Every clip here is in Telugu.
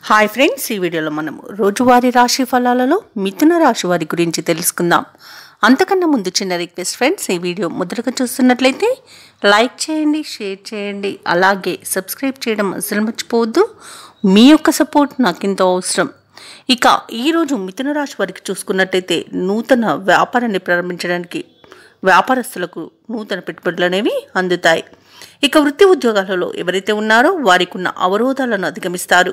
హాయ్ ఫ్రెండ్స్, ఈ వీడియోలో మనం రోజువారీ రాశి ఫలాలలో మిథున రాశి వారి గురించి తెలుసుకుందాం. అంతకన్నా ముందు చిన్న రిక్వెస్ట్ ఫ్రెండ్స్, ఈ వీడియో మొదటగా చూస్తున్నట్లయితే లైక్ చేయండి, షేర్ చేయండి, అలాగే సబ్స్క్రైబ్ చేయడం అసలు మర్చిపోవద్దు. మీ యొక్క సపోర్ట్ నాకు ఎంతో అవసరం. ఇక ఈరోజు మిథున రాశి వారికి చూసుకున్నట్లయితే నూతన వ్యాపారాన్ని ప్రారంభించడానికి వ్యాపారస్తులకు నూతన పెట్టుబడులు అనేవి అందుతాయి. ఇక వృత్తి ఉద్యోగాలలో ఎవరైతే ఉన్నారో వారికి ఉన్న అవరోధాలను అధిగమిస్తారు.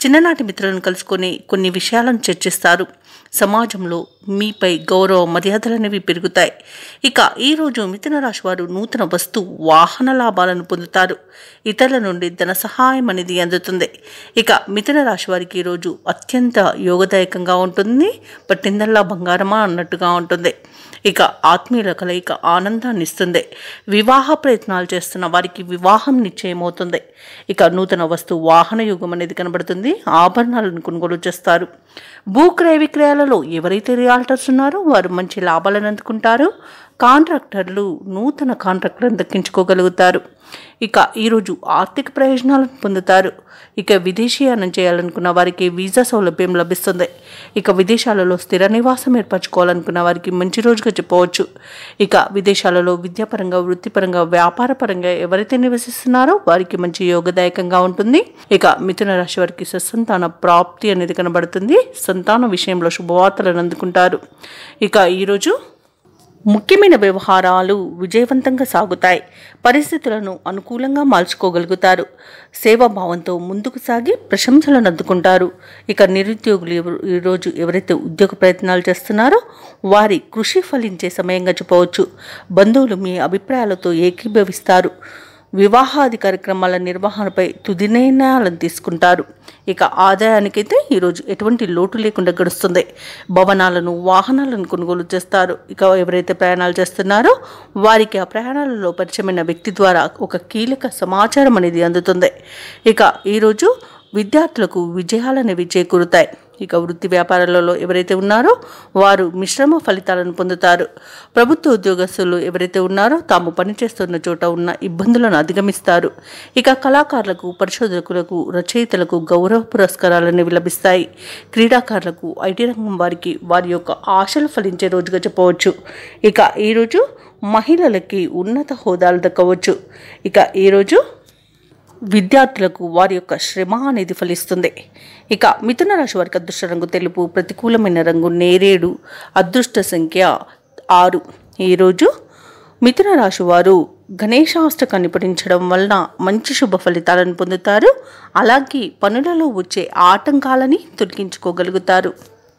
చిన్ననాటి మిత్రులను కలుసుకొని కొన్ని విషయాలను చర్చిస్తారు. సమాజంలో మీపై గౌరవ మర్యాదలు అనేవి పెరుగుతాయి. ఇక ఈరోజు మిథున రాశి వారు నూతన వస్తు వాహన లాభాలను పొందుతారు. ఇతరుల నుండి ధన సహాయం అనేది అందుతుంది. ఇక మిథున రాశి వారికి ఈరోజు అత్యంత యోగదాయకంగా ఉంటుంది. పట్టిందల్లా బంగారమా అన్నట్టుగా ఉంటుంది. ఇక ఆత్మీయుల కలయిక ఆనందాన్ని ఇస్తుంది. వివాహ ప్రయత్నాలు చేస్తున్న వారికి వివాహం నిశ్చయమవుతుంది. ఇక నూతన వస్తు వాహన యుగం అనేది కనబడుతుంది. ఆభరణాలను కొనుగోలు చేస్తారు. భూక్రయ విక్రయాలలో ఎవరైతే రియాల్టర్స్ ఉన్నారో వారు మంచి లాభాలను అందుకుంటారు. కాంట్రాక్టర్లు నూతన కాంట్రాక్టులను దక్కించుకోగలుగుతారు. ఇక ఈరోజు ఆర్థిక ప్రయోజనాలను పొందుతారు. ఇక విదేశీయానం చేయాలనుకున్న వారికి వీసా సౌలభ్యం లభిస్తుంది. ఇక విదేశాలలో స్థిర నివాసం ఏర్పరచుకోవాలనుకున్న వారికి మంచి రోజుగా చెప్పవచ్చు. ఇక విదేశాలలో విద్యాపరంగా, వృత్తిపరంగా, వ్యాపారపరంగా ఎవరైతే నివసిస్తున్నారో వారికి మంచి యోగదాయకంగా ఉంటుంది. ఇక మిథున రాశి వారికి సత్సంతాన ప్రాప్తి అనేది కనబడుతుంది. సంతాన విషయంలో శుభవార్తలను అందుకుంటారు. ఇక ఈరోజు ముఖ్యమైన వ్యవహారాలు విజయవంతంగా సాగుతాయి. పరిస్థితులను అనుకూలంగా మార్చుకోగలుగుతారు. సేవాభావంతో ముందుకు సాగి ప్రశంసలను అందుకుంటారు. ఇక నిరుద్యోగులు ఈరోజు ఎవరైతే ఉద్యోగ ప్రయత్నాలు చేస్తున్నారో వారి కృషి ఫలించే సమయంగా చెప్పవచ్చు. బంధువులు మీ అభిప్రాయాలతో ఏకీభవిస్తారు. వివాహాది కార్యక్రమాల నిర్వహణపై తుది నిర్ణయాలను తీసుకుంటారు. ఇక ఆదాయానికైతే ఈరోజు ఎటువంటి లోటు లేకుండా గడుస్తుంది. భవనాలను, వాహనాలను కొనుగోలు చేస్తారు. ఇక ఎవరైతే ప్రయాణాలు చేస్తున్నారో వారికి ఆ ప్రయాణాలలో పరిచయమైన వ్యక్తి ద్వారా ఒక కీలక సమాచారం అనేది అందుతుంది. ఇక ఈరోజు విద్యార్థులకు విజయాలనేవి చేకూరుతాయి. ఇక వృత్తి వ్యాపారాలలో ఎవరైతే ఉన్నారో వారు మిశ్రమ ఫలితాలను పొందుతారు. ప్రభుత్వ ఉద్యోగస్తులు ఎవరైతే ఉన్నారో తాము పనిచేస్తున్న చోట ఉన్న ఇబ్బందులను అధిగమిస్తారు. ఇక కళాకారులకు, పరిశోధకులకు, రచయితలకు గౌరవ పురస్కారాలు లభిస్తాయి. క్రీడాకారులకు, ఐటీ రంగం వారికి వారి యొక్క ఆశలు ఫలించే రోజుగా చెప్పవచ్చు. ఇక ఈరోజు మహిళలకి ఉన్నత హోదాలు దక్కవచ్చు. ఇక ఈరోజు విద్యార్థులకు వారి యొక్క శ్రమ అనేది ఫలిస్తుంది. ఇక మిథున రాశి వారికి అదృష్ట రంగు తెలుపు, ప్రతికూలమైన రంగు నేరేడు, అదృష్ట సంఖ్య 6. ఈరోజు మిథున రాశి వారు గణేశాష్టకాన్ని పఠించడం వలన మంచి శుభ ఫలితాలను పొందుతారు. అలాగే పనులలో వచ్చే ఆటంకాలని తొలగించుకోగలుగుతారు.